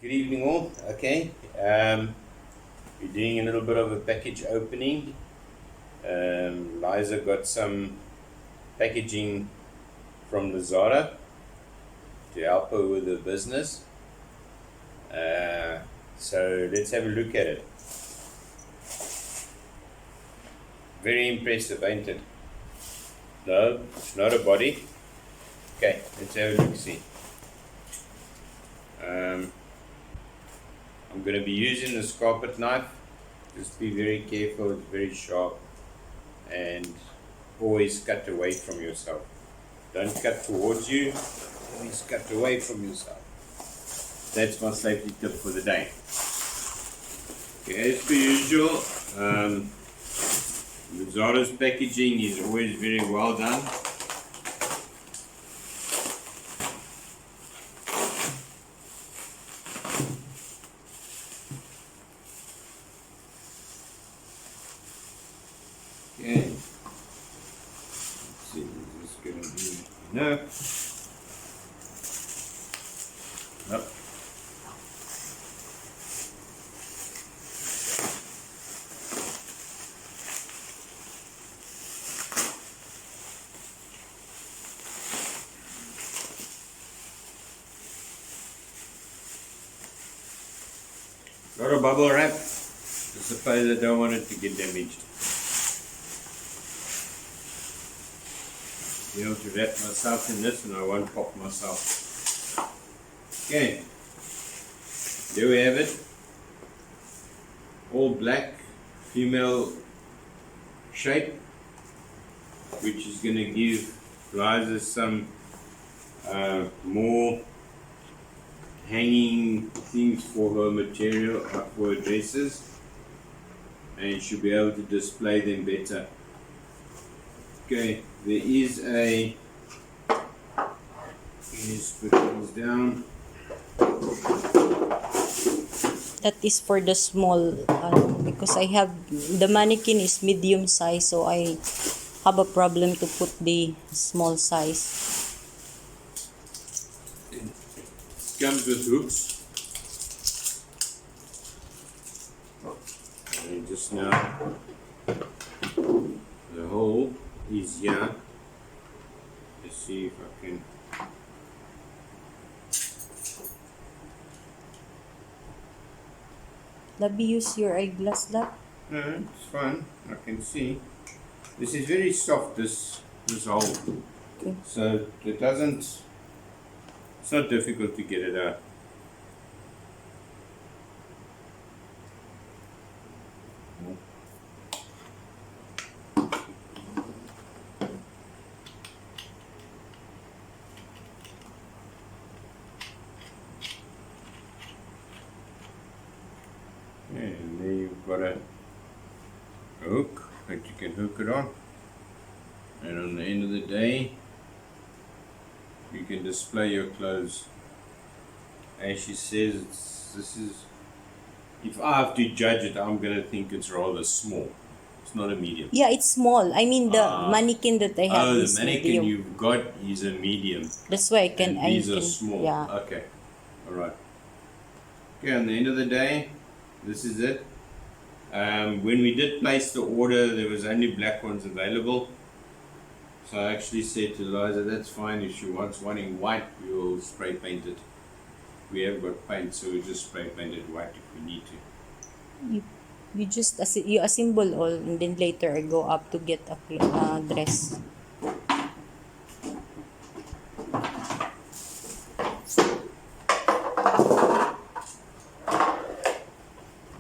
Good evening all. Okay, we're doing a little bit of a package opening. Liza got some packaging from Lazada to help her with her business. So let's have a look at it. Very impressive, ain't it? No, it's not a body. Okay, let's have a look see. I'm going to be using this carpet knife. Just be very careful, it's very sharp, and always cut away from yourself. Don't cut towards you, always cut away from yourself. That's my safety tip for the day. Okay, as per usual, Lazada's packaging is always very well done. Okay, let's see, is this going to be enough? Nope. Got a bubble wrap. I suppose I don't want it to get damaged. Be able to wrap myself in this and I won't pop myself. Okay, there we have it. All black female shape, which is going to give Liza some more hanging things for her material, for her dresses, and she'll be able to display them better. Okay, there is a, let's put these down. That is for the small, because I have, the Maniquin is medium size, so I have a problem to put the small size. It comes with hooks. And just now, the hole is here. Let's see if I can. Labi, use your eyeglass, Lab. No, it's fine. I can see. This is very soft. This hole. Okay. So it doesn't. It's not difficult to get it out. And there you've got a hook that you can hook it on, and on the end of the day you can display your clothes. As she says, this is, if I have to judge it, I'm going to think it's rather small. It's not a medium. Yeah, it's small. I mean, the Maniquin that I have is the Maniquin medium. you've got is a medium. That's why I can. And these are small. Yeah. Okay. Alright. Okay, on the end of the day, this is it. When we did place the order, there was only black ones available. So I actually said to Liza, that's fine. If she wants one in white, we will spray paint it. We have got paint, so we'll just spray paint it white if we need to. You just you assemble all, and then later I go up to get a dress.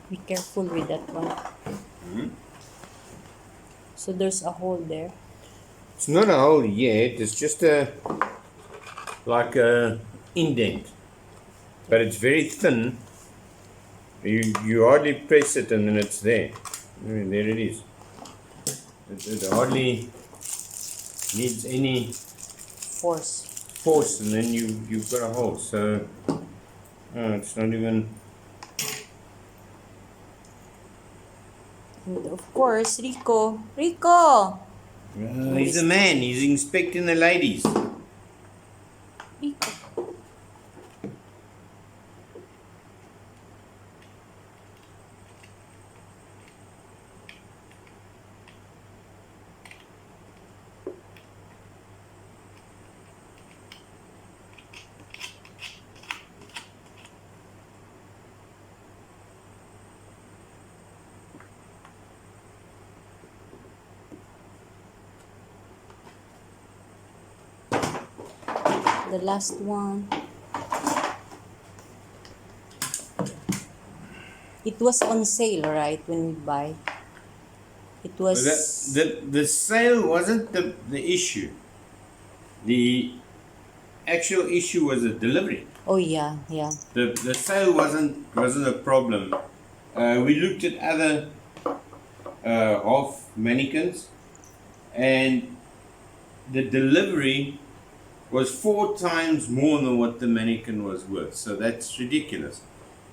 Be careful with that one. Mm-hmm. So there's a hole there. It's not a hole yet. It's just like a indent, but it's very thin. You hardly press it and then it's there. I mean, there it is. It hardly needs any Force, and then you've got a hole. So it's not even. And of course, Rico. He's the man. He's inspecting the ladies. Rico. The last one. It was on sale, right, when we buy? It But was... the sale wasn't the issue. The actual issue was the delivery. Oh, yeah, yeah. The sale wasn't a problem. We looked at other off mannequins, and the delivery was 4 times more than what the mannequin was worth. So that's ridiculous.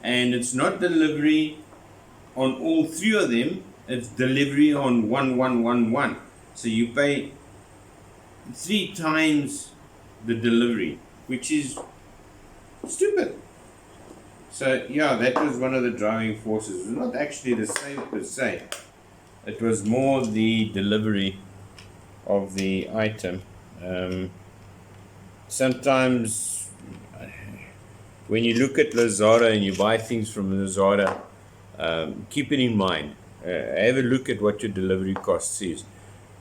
And it's not delivery on all 3 of them, it's delivery on 1111. So you pay 3 times the delivery, which is stupid. So yeah, that was one of the driving forces. It was not actually the sale per se. It was more the delivery of the item. Sometimes when you look at Lazada and you buy things from Lazada, keep it in mind. Have a look at what your delivery cost is.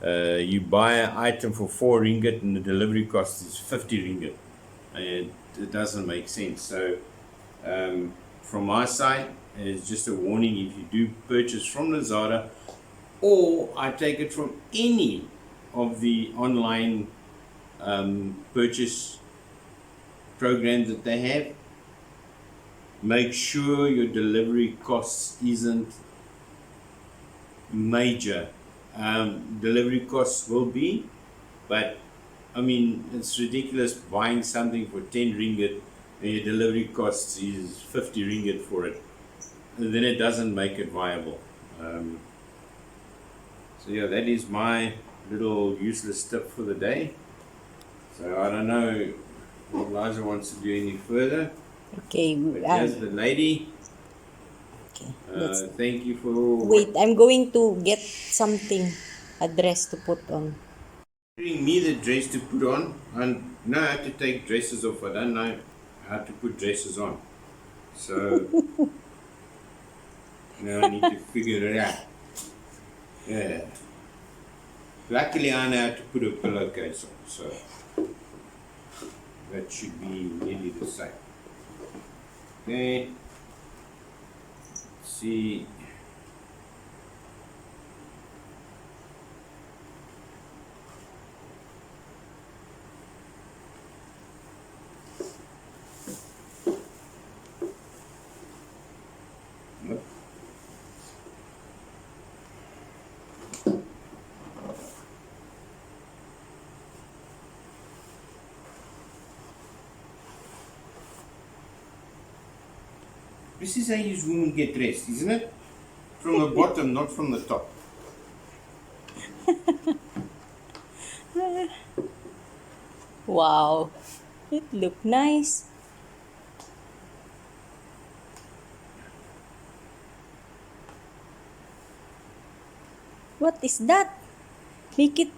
You buy an item for 4 ringgit and the delivery cost is 50 ringgit. It doesn't make sense. So from my side, it's just a warning: if you do purchase from Lazada, or I take it from any of the online purchase programs that they have, make sure your delivery costs isn't major. Delivery costs will be, but I mean, it's ridiculous buying something for 10 ringgit and your delivery costs is 50 ringgit for it. And then it doesn't make it viable. So yeah, that is my little useless tip for the day. So I don't know if Liza wants to do any further. Okay. But here's the lady. Okay. Thank you for... Wait, I'm going to get something, a dress to put on. giving me the dress to put on, and now I have to take dresses off. I don't know how to put dresses on. So now I need to figure it out. Yeah. Luckily I know how to put a pillowcase on, so that should be nearly the same. Okay. Let's see. This is how you women get dressed, isn't it? From the bottom, not from the top. Wow, it look nice. What is that? Make it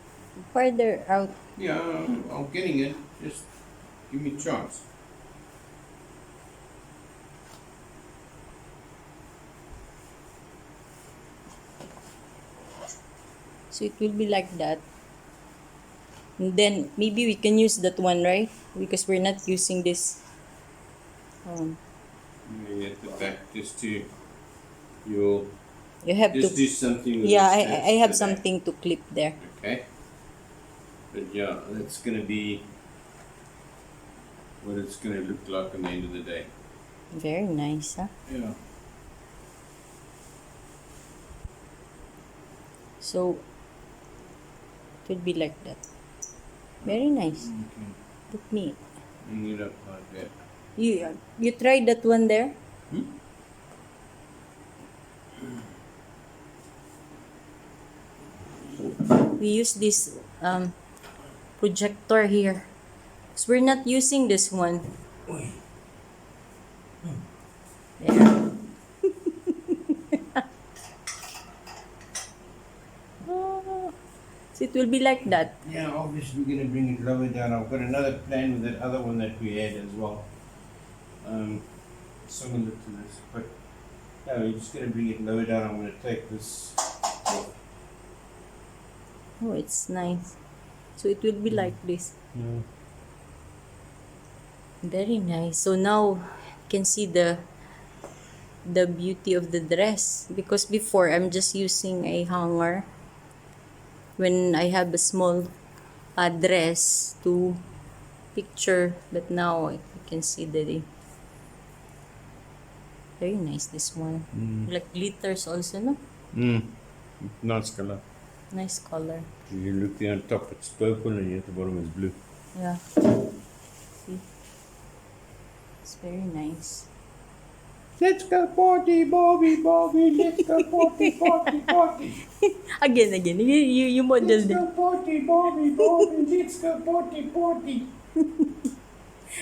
further out. Yeah, I'm getting it. Just give me a chance. So it will be like that. And then maybe we can use that one, right? Because we're not using this. Maybe at the back, just to you'll You have just to. do something with Yeah, the straps I at have the back. something to clip there. Okay. But yeah, that's gonna be what it's gonna look like at the end of the day. Very nice, huh? Yeah. So it will be like that. Very nice. Okay. Let me. Bring it up like that. You tried that one there? We use this projector here. So we're not using this one. There. Oh, so it will be like that. Yeah, obviously we're gonna bring it lower down. I've got another plan with that other one that we had as well. Similar to this, but yeah, we're just gonna bring it lower down. I'm gonna take this off. Oh, it's nice. So it will be like this. Yeah. Very nice. So now you can see the beauty of the dress, because before I'm just using a hanger when I have a small dress to picture, but now you can see the very nice this one. Like glitters also, no? Nice color. Nice color. You look there on top, it's purple, and at the bottom is blue. Yeah. See? It's very nice. Let's go party, Bobby, Bobby. Let's go party, party, party. Again. You modeled it. Party, Bobby, Bobby. Let's go party, party.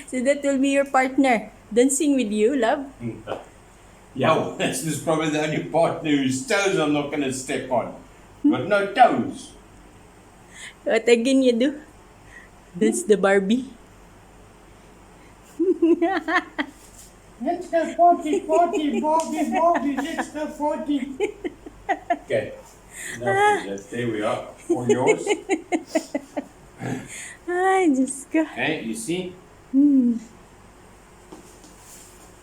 So that will be your partner dancing with you, love. Yeah, well, this is probably the only partner whose toes I'm not going to step on. Got no toes. What again you do? That's the Barbie. Let's go party, party, Bobby, Bobby. Let's go party. Okay. Enough of that. There we are. All yours. Ay, Diyos ko. Okay, you see?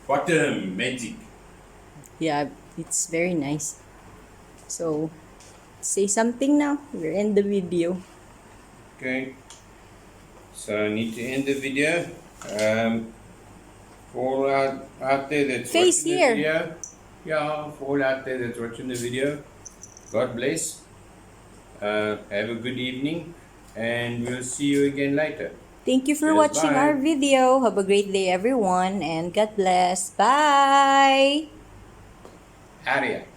Bottom magic. Yeah, it's very nice. So, say something now. We're in the video. Okay. So I need to end the video. For all out there that's Face watching here. the video. Yeah, for all out there that's watching the video. God bless. Have a good evening. And we'll see you again later. Thank you for Yes, watching bye. our video. Have a great day, everyone. And God bless. Bye! Aria.